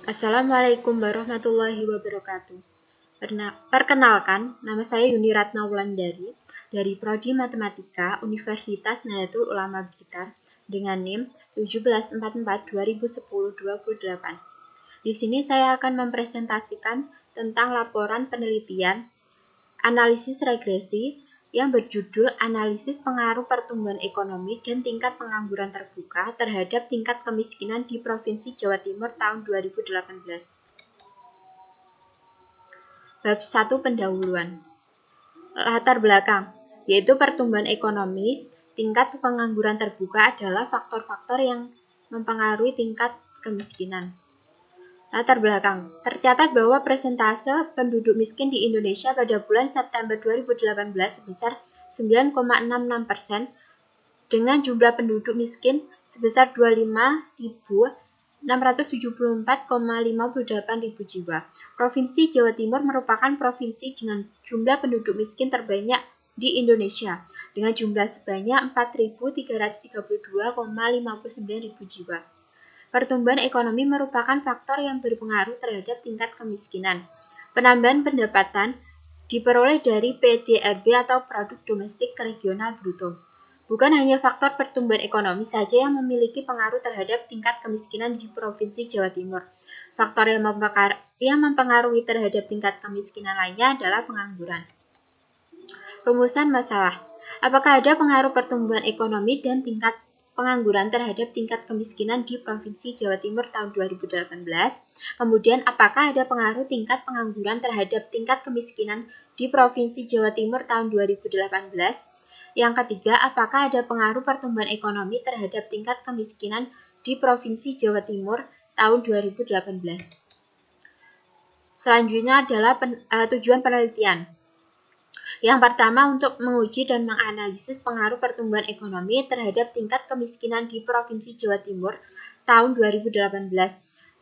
Assalamualaikum warahmatullahi wabarakatuh. Perkenalkan, nama saya Yuni Ratna Wulandari dari Prodi Matematika Universitas Nahdlatul Ulama Blitar dengan NIM 1744-2010-28. Di sini saya akan mempresentasikan tentang laporan penelitian analisis regresi yang berjudul Analisis Pengaruh Pertumbuhan Ekonomi dan Tingkat Pengangguran Terbuka terhadap Tingkat Kemiskinan di Provinsi Jawa Timur tahun 2018. Bab 1 Pendahuluan. Latar belakang, yaitu pertumbuhan ekonomi, tingkat pengangguran terbuka adalah faktor-faktor yang mempengaruhi tingkat kemiskinan. Latar belakang, tercatat bahwa persentase penduduk miskin di Indonesia pada bulan September 2018 sebesar 9,66% dengan jumlah penduduk miskin sebesar 25.674,58 jiwa. Provinsi Jawa Timur merupakan provinsi dengan jumlah penduduk miskin terbanyak di Indonesia dengan jumlah sebanyak 4.332,59 jiwa. Pertumbuhan ekonomi merupakan faktor yang berpengaruh terhadap tingkat kemiskinan. Penambahan pendapatan diperoleh dari PDRB atau Produk Domestik Regional Bruto. Bukan hanya faktor pertumbuhan ekonomi saja yang memiliki pengaruh terhadap tingkat kemiskinan di Provinsi Jawa Timur. Faktor yang mempengaruhi terhadap tingkat kemiskinan lainnya adalah pengangguran. Rumusan masalah. Apakah ada pengaruh pertumbuhan ekonomi dan tingkat pengangguran terhadap tingkat kemiskinan di Provinsi Jawa Timur tahun 2018? Kemudian, apakah ada pengaruh tingkat pengangguran terhadap tingkat kemiskinan di Provinsi Jawa Timur tahun 2018? Yang ketiga, apakah ada pengaruh pertumbuhan ekonomi terhadap tingkat kemiskinan di Provinsi Jawa Timur tahun 2018? Selanjutnya adalah tujuan penelitian. Yang pertama, untuk menguji dan menganalisis pengaruh pertumbuhan ekonomi terhadap tingkat kemiskinan di Provinsi Jawa Timur tahun 2018.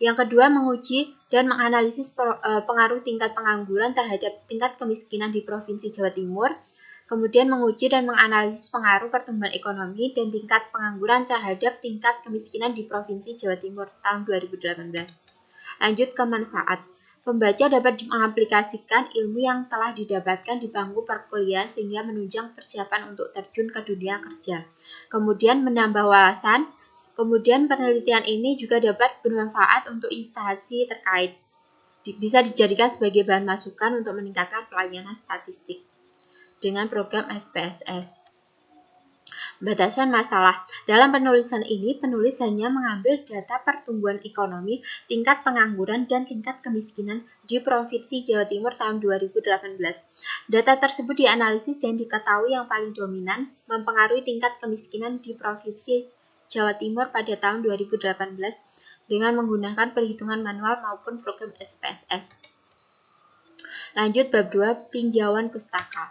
Yang kedua, menguji dan menganalisis pengaruh tingkat pengangguran terhadap tingkat kemiskinan di Provinsi Jawa Timur. Kemudian menguji dan menganalisis pengaruh pertumbuhan ekonomi dan tingkat pengangguran terhadap tingkat kemiskinan di Provinsi Jawa Timur tahun 2018. Lanjut ke manfaat. Pembaca dapat mengaplikasikan ilmu yang telah didapatkan di bangku perkuliahan sehingga menunjang persiapan untuk terjun ke dunia kerja. Kemudian menambah wawasan. Kemudian penelitian ini juga dapat bermanfaat untuk instansi terkait. Bisa dijadikan sebagai bahan masukan untuk meningkatkan pelayanan statistik dengan program SPSS. Batasan masalah. Dalam penulisan ini, penulis hanya mengambil data pertumbuhan ekonomi, tingkat pengangguran, dan tingkat kemiskinan di Provinsi Jawa Timur tahun 2018. Data tersebut dianalisis dan diketahui yang paling dominan mempengaruhi tingkat kemiskinan di Provinsi Jawa Timur pada tahun 2018 dengan menggunakan perhitungan manual maupun program SPSS. Lanjut bab 2, tinjauan pustaka.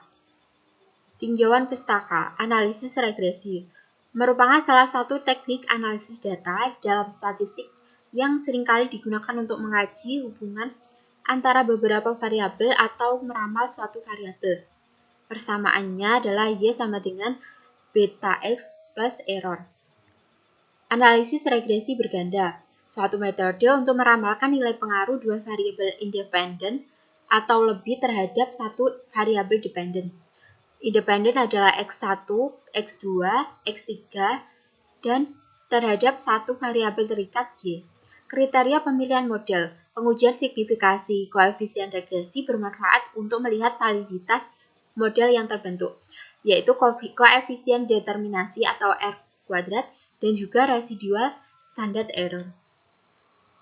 Tinjauan pustaka, analisis regresi, merupakan salah satu teknik analisis data dalam statistik yang seringkali digunakan untuk mengaji hubungan antara beberapa variabel atau meramal suatu variabel. Persamaannya adalah Y sama dengan beta X plus error. Analisis regresi berganda, suatu metode untuk meramalkan nilai pengaruh dua variabel independen atau lebih terhadap satu variabel dependen. Independen adalah X1, X2, X3, dan terhadap satu variabel terikat Y. Kriteria pemilihan model, pengujian signifikasi, koefisien regresi bermanfaat untuk melihat validitas model yang terbentuk, yaitu koefisien determinasi atau R kuadrat dan juga residual standard error.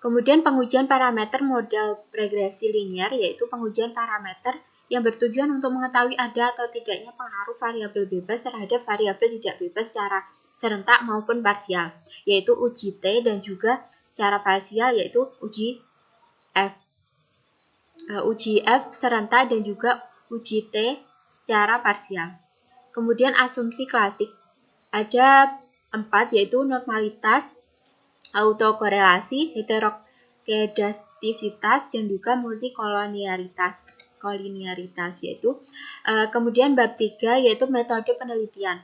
Kemudian pengujian parameter model regresi linear, yaitu pengujian parameter yang bertujuan untuk mengetahui ada atau tidaknya pengaruh variabel bebas terhadap variabel tidak bebas secara serentak maupun parsial, yaitu uji T, dan juga secara parsial yaitu uji F. Uji F serentak dan juga uji T secara parsial. Kemudian asumsi klasik ada 4, yaitu normalitas, autokorelasi, heterokedastisitas, dan juga multikolonialitas. Yaitu kemudian bab 3 yaitu metode penelitian.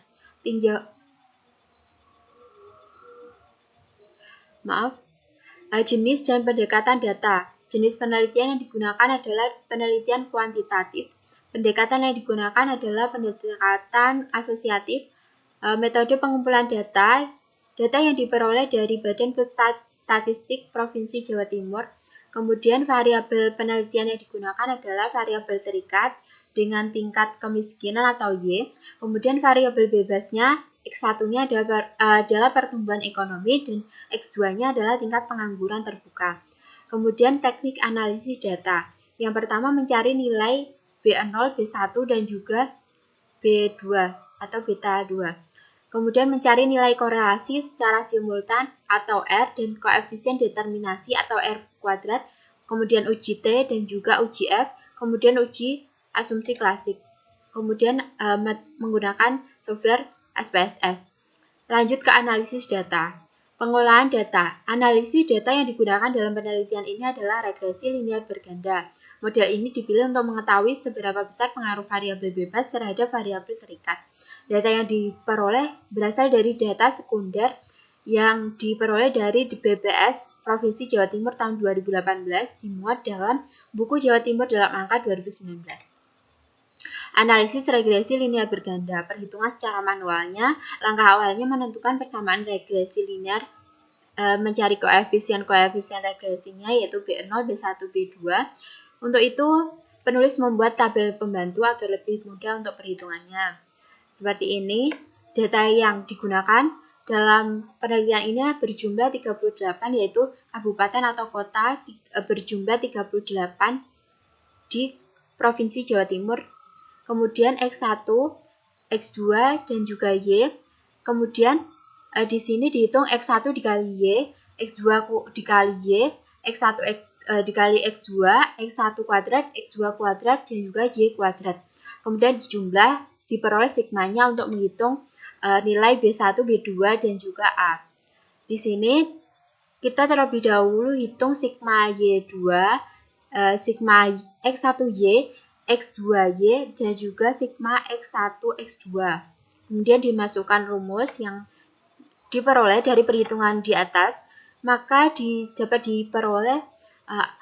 Jenis dan pendekatan data. Jenis penelitian yang digunakan adalah penelitian kuantitatif. Pendekatan yang digunakan adalah pendekatan asosiatif. Metode pengumpulan data yang diperoleh dari Badan Pusat Statistik Provinsi Jawa Timur. Kemudian variabel penelitian yang digunakan adalah variabel terikat dengan tingkat kemiskinan atau Y. Kemudian variabel bebasnya X1-nya adalah pertumbuhan ekonomi dan X2-nya adalah tingkat pengangguran terbuka. Kemudian teknik analisis data. Yang pertama mencari nilai B0, B1 dan juga B2 atau beta 2. Kemudian mencari nilai korelasi secara simultan atau R dan koefisien determinasi atau R kuadrat, kemudian uji T dan juga uji F, kemudian uji asumsi klasik. Kemudian menggunakan software SPSS. Lanjut ke analisis data. Pengolahan data. Analisis data yang digunakan dalam penelitian ini adalah regresi linear berganda. Model ini dipilih untuk mengetahui seberapa besar pengaruh variabel bebas terhadap variabel terikat. Data yang diperoleh berasal dari data sekunder yang diperoleh dari BPS Provinsi Jawa Timur tahun 2018 dimuat dalam buku Jawa Timur dalam angka 2019. Analisis regresi linear berganda. Perhitungan secara manualnya. Langkah awalnya menentukan persamaan regresi linear, mencari koefisien regresinya yaitu B0, B1, B2. Untuk itu, penulis membuat tabel pembantu agar lebih mudah untuk perhitungannya. Seperti ini, data yang digunakan dalam penelitian ini berjumlah 38 yaitu kabupaten atau kota berjumlah 38 di Provinsi Jawa Timur. Kemudian X1, X2 dan juga Y. Kemudian di sini dihitung X1 dikali Y, X2 dikali Y, X1 dikali X2, X1 kuadrat, X2 kuadrat dan juga Y kuadrat. Kemudian dijumlah diperoleh sigmanya untuk menghitung nilai B1, B2 dan juga A. Di sini kita terlebih dahulu hitung sigma Y2, sigma X1Y, X2Y dan juga sigma X1, X2. Kemudian dimasukkan rumus yang diperoleh dari perhitungan di atas, maka dapat diperoleh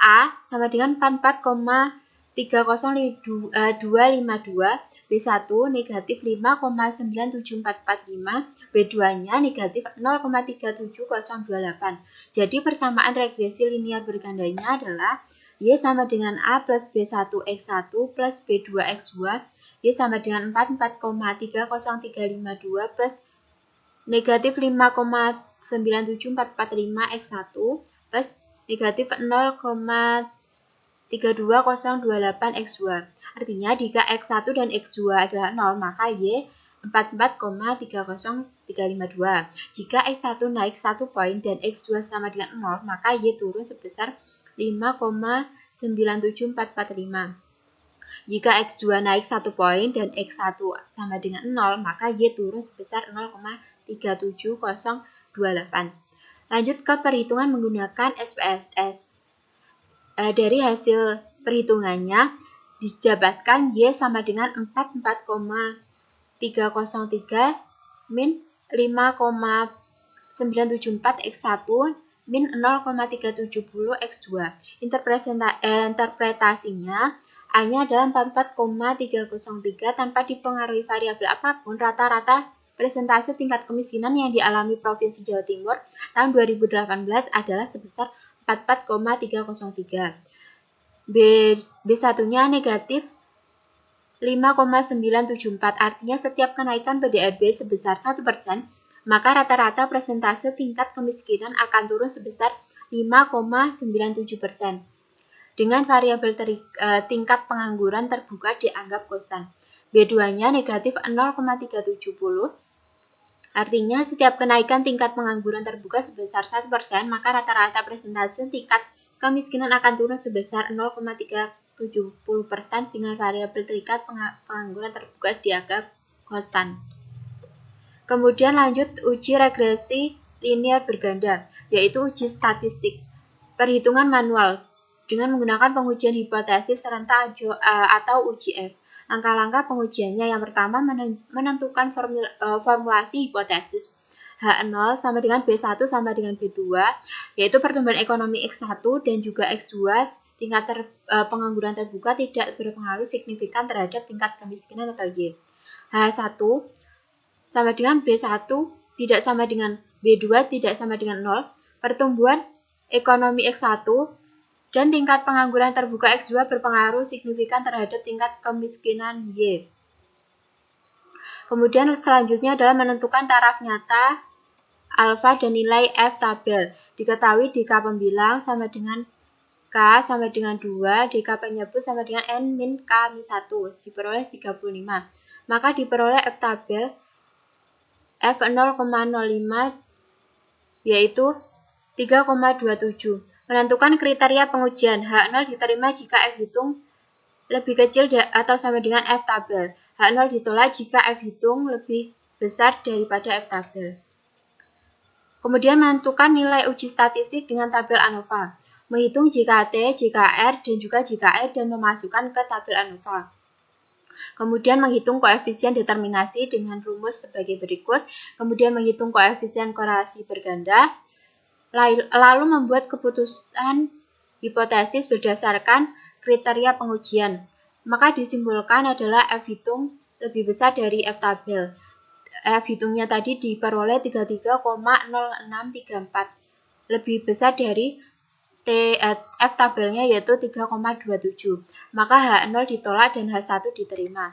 A sama dengan 44,30252, B1 negatif 5,97445, B2-nya negatif 0,37028. Jadi persamaan regresi linear bergandanya adalah Y sama dengan A plus B1 X1 plus B2 X2, Y sama dengan 44,30352 plus negatif 5,97445 X1 plus negatif 0,32028 X2. Artinya jika X1 dan X2 adalah 0, maka Y 44,30352. Jika X1 naik 1 poin dan X2 sama dengan 0, maka Y turun sebesar 5,97445. Jika X2 naik 1 poin dan X1 sama dengan 0, maka Y turun sebesar 0,37028. Lanjut ke perhitungan menggunakan SPSS. Dari hasil perhitungannya, didapatkan Y sama dengan 44,303 min 5,974 X1 min 0,370 X2. Interpretasinya A-nya adalah 44,303 tanpa dipengaruhi variabel apapun. Rata-rata persentase tingkat kemiskinan yang dialami Provinsi Jawa Timur tahun 2018 adalah sebesar 44,303. B1-nya negatif 5,974, artinya setiap kenaikan PDRB sebesar 1%, maka rata-rata persentase tingkat kemiskinan akan turun sebesar 5,97%. Dengan variabel tingkat pengangguran terbuka dianggap konstan. B2-nya negatif 0,370, artinya setiap kenaikan tingkat pengangguran terbuka sebesar 1%, maka rata-rata persentase tingkat kemiskinan akan turun sebesar 0,370% dengan variabel tingkat pengangguran terbuka dianggap konstan. Kemudian lanjut uji regresi linear berganda, yaitu uji statistik. Perhitungan manual dengan menggunakan pengujian hipotesis serentak atau uji F. Langkah-langkah pengujiannya yang pertama menentukan formulasi hipotesis. H0 sama dengan B1 sama dengan B2, yaitu pertumbuhan ekonomi X1 dan juga X2, tingkat pengangguran terbuka tidak berpengaruh signifikan terhadap tingkat kemiskinan atau Y. H1 sama dengan B1 tidak sama dengan B2 tidak sama dengan 0, pertumbuhan ekonomi X1 dan tingkat pengangguran terbuka X2 berpengaruh signifikan terhadap tingkat kemiskinan Y. Kemudian selanjutnya adalah menentukan taraf nyata alfa dan nilai F tabel. Diketahui DK pembilang sama dengan K sama dengan 2, DK penyebut sama dengan N min K min 1, diperoleh 35. Maka diperoleh F tabel F 0,05 yaitu 3,27. Menentukan kriteria pengujian. H0 diterima jika F hitung lebih kecil atau sama dengan F tabel. H0 ditolak jika F hitung lebih besar daripada F tabel. Kemudian menentukan nilai uji statistik dengan tabel ANOVA. Menghitung JKT, JKR, dan juga JKE dan memasukkan ke tabel ANOVA. Kemudian menghitung koefisien determinasi dengan rumus sebagai berikut. Kemudian menghitung koefisien korelasi berganda. Lalu membuat keputusan hipotesis berdasarkan kriteria pengujian. Maka disimpulkan adalah F hitung lebih besar dari F tabel. F hitungnya tadi diperoleh 33,0634. Lebih besar dari F tabelnya yaitu 3,27. Maka H0 ditolak dan H1 diterima.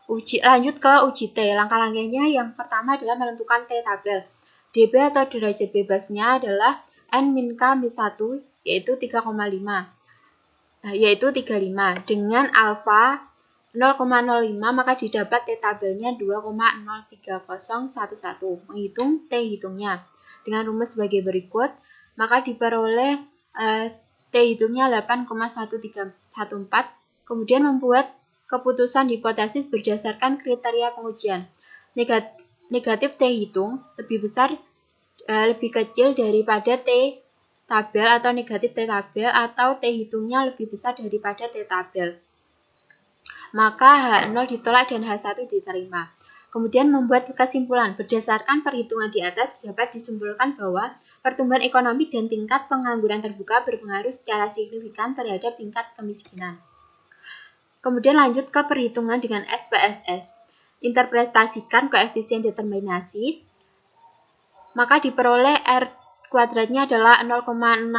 Lanjut ke uji T. Langkah-langkahnya yang pertama adalah menentukan T tabel. dB atau derajat bebasnya adalah N min K min 1 yaitu 3,5. Yaitu 35. Dengan alfa 0,05 maka didapat T tabelnya 2,03011. Menghitung T hitungnya dengan rumus sebagai berikut, maka diperoleh T hitungnya 8,1314. Kemudian membuat keputusan hipotesis berdasarkan kriteria pengujian. Negatif T hitung lebih besar lebih kecil daripada T tabel atau negatif T tabel atau T hitungnya lebih besar daripada T tabel. Maka H0 ditolak dan H1 diterima. Kemudian membuat kesimpulan. Berdasarkan perhitungan di atas dapat disimpulkan bahwa pertumbuhan ekonomi dan tingkat pengangguran terbuka berpengaruh secara signifikan terhadap tingkat kemiskinan. Kemudian lanjut ke perhitungan dengan SPSS. Interpretasikan koefisien determinasi. Maka diperoleh R kuadratnya adalah 0,654.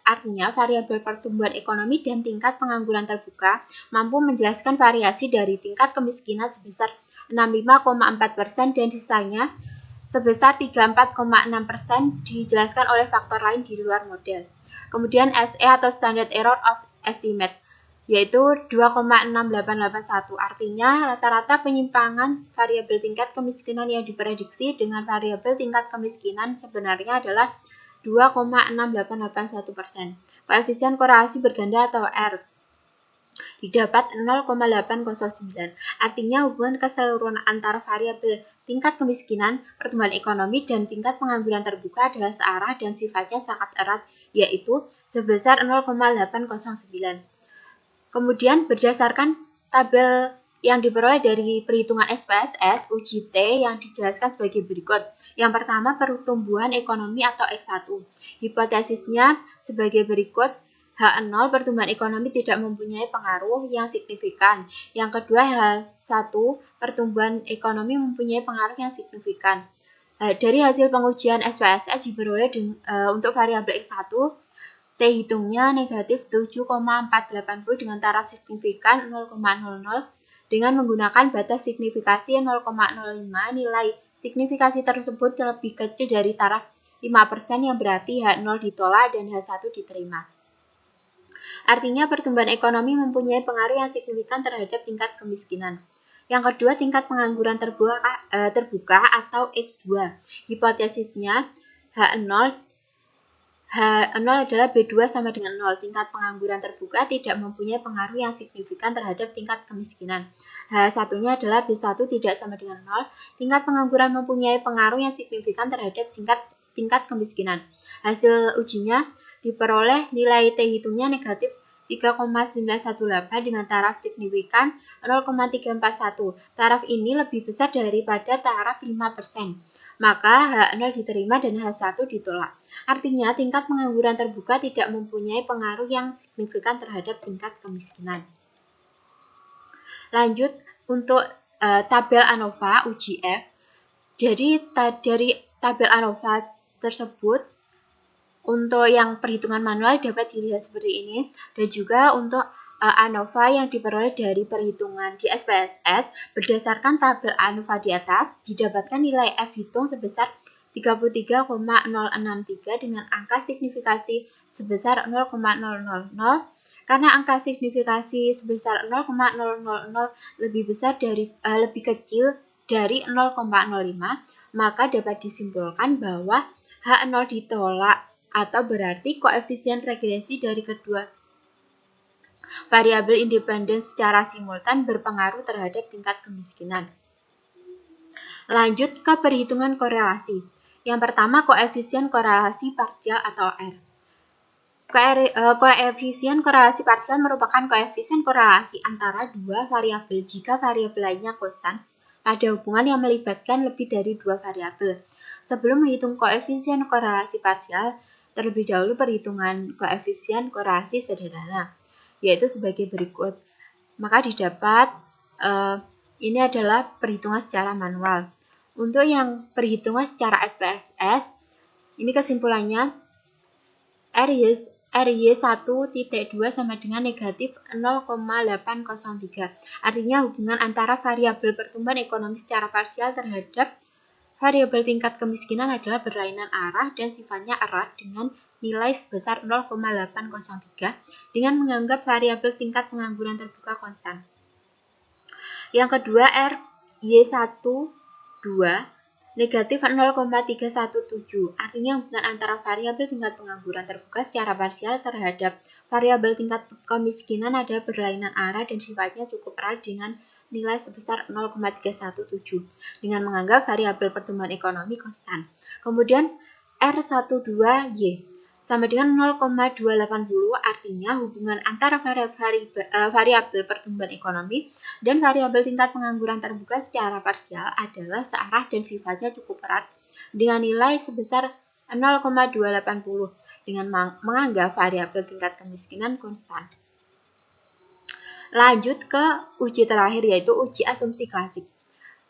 Artinya variabel pertumbuhan ekonomi dan tingkat pengangguran terbuka mampu menjelaskan variasi dari tingkat kemiskinan sebesar 65,4% dan sisanya sebesar 34,6% dijelaskan oleh faktor lain di luar model. Kemudian SE atau Standard Error of Estimate yaitu 2,6881. Artinya rata-rata penyimpangan variabel tingkat kemiskinan yang diprediksi dengan variabel tingkat kemiskinan sebenarnya adalah 2,6881%. Koefisien korelasi berganda atau R didapat 0,809. Artinya hubungan keseluruhan antara variabel tingkat kemiskinan, pertumbuhan ekonomi, dan tingkat pengangguran terbuka adalah searah dan sifatnya sangat erat, yaitu sebesar 0,809. Kemudian berdasarkan tabel yang diperoleh dari perhitungan SPSS, uji T yang dijelaskan sebagai berikut. Yang pertama, pertumbuhan ekonomi atau X1. Hipotesisnya sebagai berikut. H0, pertumbuhan ekonomi tidak mempunyai pengaruh yang signifikan. Yang kedua, H1, pertumbuhan ekonomi mempunyai pengaruh yang signifikan. Dari hasil pengujian SPSS diperoleh untuk variabel X1, T hitungnya negatif 7,480 dengan taraf signifikan 0,00 dengan menggunakan batas signifikasi 0,05. Nilai signifikasi tersebut lebih kecil dari taraf 5% yang berarti H0 ditolak dan H1 diterima. Artinya pertumbuhan ekonomi mempunyai pengaruh yang signifikan terhadap tingkat kemiskinan. Yang kedua, tingkat pengangguran terbuka atau X2. Hipotesisnya H0 adalah B2 sama dengan 0. Tingkat pengangguran terbuka tidak mempunyai pengaruh yang signifikan terhadap tingkat kemiskinan. H1-nya adalah B1 tidak sama dengan 0. Tingkat pengangguran mempunyai pengaruh yang signifikan terhadap tingkat kemiskinan. Hasil ujinya diperoleh nilai T hitungnya negatif 3,918 dengan taraf signifikan 0,341. Taraf ini lebih besar daripada taraf 5%. maka H0 diterima dan H1 ditolak. Artinya tingkat pengangguran terbuka tidak mempunyai pengaruh yang signifikan terhadap tingkat kemiskinan. Lanjut untuk tabel ANOVA uji F. Jadi dari tabel ANOVA tersebut untuk yang perhitungan manual dapat dilihat seperti ini, dan juga untuk ANOVA yang diperoleh dari perhitungan di SPSS berdasarkan tabel ANOVA di atas didapatkan nilai F hitung sebesar 33,063 dengan angka signifikasi sebesar 0,000. Karena angka signifikasi sebesar 0,000 lebih kecil dari 0,05, maka dapat disimpulkan bahwa H0 ditolak, atau berarti koefisien regresi dari kedua variabel independen secara simultan berpengaruh terhadap tingkat kemiskinan. Lanjut ke perhitungan korelasi. Yang pertama, koefisien korelasi parsial atau R. Koefisien korelasi parsial merupakan koefisien korelasi antara dua variabel jika variabel lainnya konstan pada hubungan yang melibatkan lebih dari dua variabel. Sebelum menghitung koefisien korelasi parsial, terlebih dahulu perhitungan koefisien korelasi sederhana, yaitu sebagai berikut. Maka didapat ini adalah perhitungan secara manual. Untuk yang perhitungan secara SPSS, ini kesimpulannya RY1.2 sama dengan negatif 0,803. Artinya hubungan antara variabel pertumbuhan ekonomi secara parsial terhadap variabel tingkat kemiskinan adalah berlainan arah dan sifatnya erat dengan nilai sebesar 0,803 dengan menganggap variabel tingkat pengangguran terbuka konstan. Yang kedua, RY12 negatif 0,317. Artinya hubungan antara variabel tingkat pengangguran terbuka secara parsial terhadap variabel tingkat kemiskinan adalah berlainan arah dan sifatnya cukup erat dengan nilai sebesar 0,317 dengan menganggap variabel pertumbuhan ekonomi konstan. Kemudian R12Y sama dengan 0,280, artinya hubungan antara variabel pertumbuhan ekonomi dan variabel tingkat pengangguran terbuka secara parsial adalah searah dan sifatnya cukup erat dengan nilai sebesar 0,280 dengan menganggap variabel tingkat kemiskinan konstan. Lanjut ke uji terakhir, yaitu uji asumsi klasik.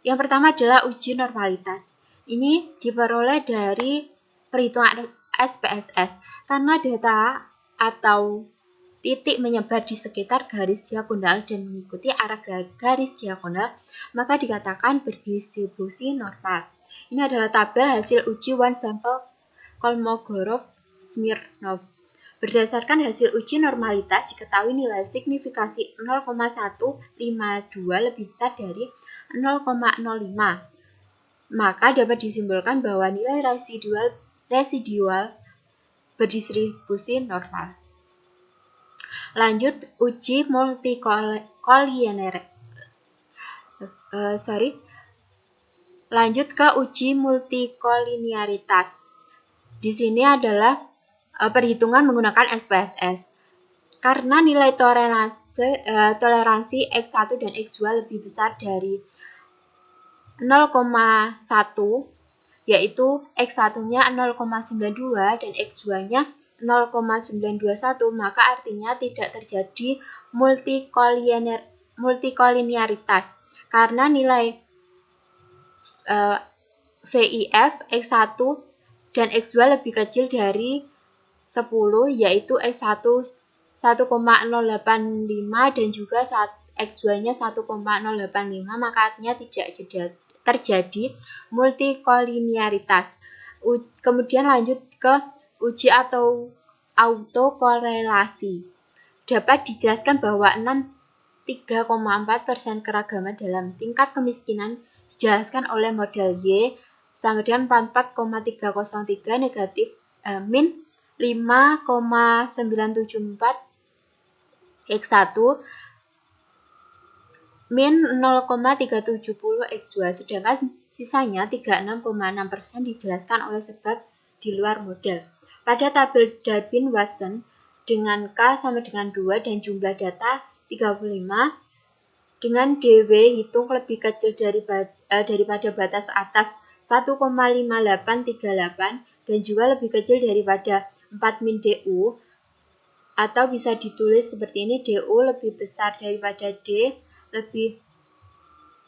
Yang pertama adalah uji normalitas. Ini diperoleh dari perhitungan SPSS. Karena data atau titik menyebar di sekitar garis diagonal dan mengikuti arah garis diagonal, maka dikatakan berdistribusi normal. Ini adalah tabel hasil uji one sample Kolmogorov-Smirnov. Berdasarkan hasil uji normalitas, diketahui nilai signifikasi 0,152 lebih besar dari 0,05. Maka dapat disimpulkan bahwa nilai residual berdistribusi normal. Lanjut uji Lanjut ke uji multikolinearitas. Di sini adalah perhitungan menggunakan SPSS. Karena nilai toleransi X1 dan X2 lebih besar dari 0,1, yaitu X1-nya 0,92 dan X2-nya 0,921, maka artinya tidak terjadi multikolinearitas karena nilai VIF X1 dan X2 lebih kecil dari 10, yaitu X1 1,085 dan juga X2-nya 1,085, maka artinya tidak terjadi multikolinearitas. Kemudian lanjut ke uji atau autokorelasi. Dapat dijelaskan bahwa 3,4% keragaman dalam tingkat kemiskinan dijelaskan oleh model Y sama dengan 44,303 negatif min 5,974 X1 min 0,370 X2, sedangkan sisanya 36,6% dijelaskan oleh sebab di luar model. Pada tabel Durbin-Watson dengan K sama dengan 2 dan jumlah data 35 dengan DW hitung lebih kecil daripada batas atas 1,5838 dan juga lebih kecil daripada 4 min DU, atau bisa ditulis seperti ini, DU lebih besar daripada D,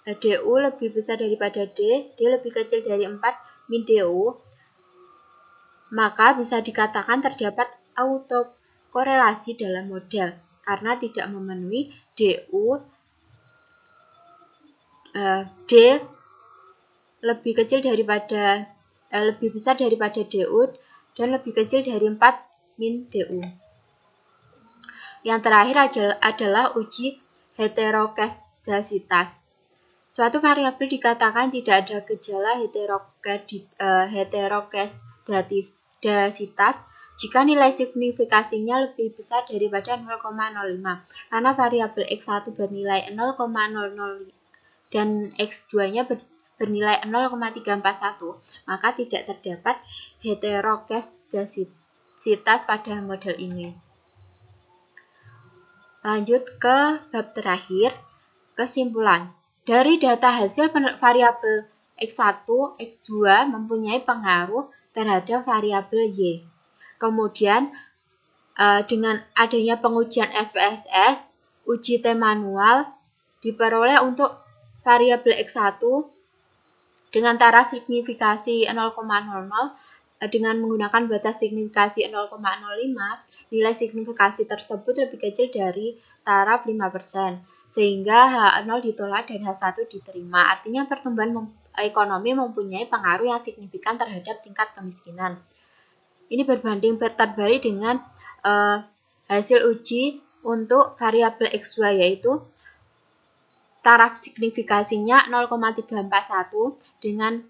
DU lebih besar daripada D lebih kecil dari 4 min DU, maka bisa dikatakan terdapat autokorelasi dalam model karena tidak memenuhi DU D lebih kecil daripada lebih besar daripada DU dan lebih kecil dari 4 min DU. Yang terakhir adalah uji heteroskedasitas. Suatu variabel dikatakan tidak ada gejala heteroskedasitas jika nilai signifikasinya lebih besar daripada 0,05. Karena variabel X1 bernilai 0,00 dan X2-nya bernilai 0,341, maka tidak terdapat heteroskedasitas pada model ini. Lanjut ke bab terakhir, kesimpulan. Dari data hasil variabel X1, X2 mempunyai pengaruh terhadap variabel Y. Kemudian dengan adanya pengujian SPSS, uji T manual diperoleh untuk variabel X1 dengan taraf signifikasi 0,00 dengan menggunakan batas signifikasi 0,05, nilai signifikasi tersebut lebih kecil dari taraf 5%, sehingga H0 ditolak dan H1 diterima. Artinya pertumbuhan ekonomi mempunyai pengaruh yang signifikan terhadap tingkat kemiskinan. Ini berbanding terbalik dengan hasil uji untuk variabel X2, yaitu taraf signifikasinya 0,341 dengan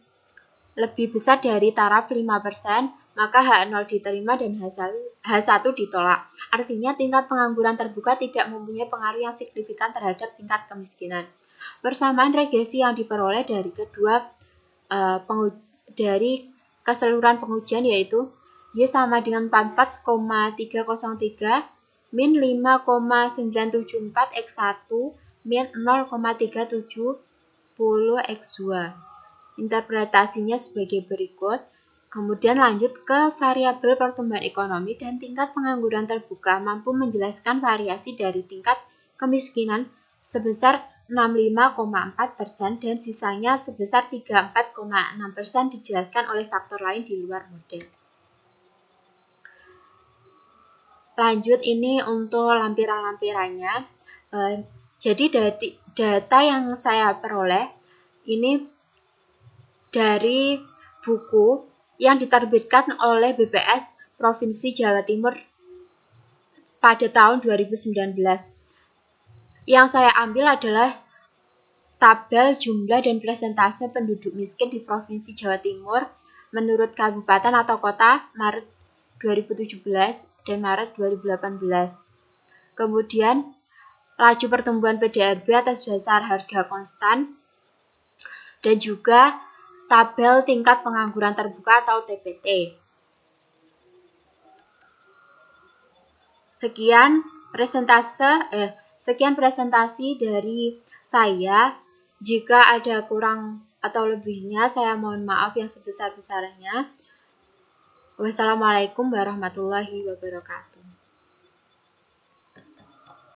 lebih besar dari taraf 5%, maka H0 diterima dan H1 ditolak. Artinya tingkat pengangguran terbuka tidak mempunyai pengaruh yang signifikan terhadap tingkat kemiskinan. Persamaan regresi yang diperoleh dari dari keseluruhan pengujian yaitu Y sama dengan 44,303 min 5,974 X1 min 0,370 X2. Interpretasinya sebagai berikut. Kemudian lanjut ke variabel pertumbuhan ekonomi dan tingkat pengangguran terbuka mampu menjelaskan variasi dari tingkat kemiskinan sebesar 65,4% dan sisanya sebesar 34,6% dijelaskan oleh faktor lain di luar model. Lanjut ini untuk lampiran-lampirannya. Jadi dari data yang saya peroleh ini dari buku yang diterbitkan oleh BPS Provinsi Jawa Timur pada tahun 2019. Yang saya ambil adalah tabel jumlah dan persentase penduduk miskin di Provinsi Jawa Timur menurut kabupaten atau kota Maret 2017 dan Maret 2018. Kemudian laju pertumbuhan PDRB atas dasar harga konstan dan juga tabel tingkat pengangguran terbuka atau TPT. Sekian presentasi dari saya. Jika ada kurang atau lebihnya, saya mohon maaf yang sebesar-besarnya. Wassalamualaikum warahmatullahi wabarakatuh.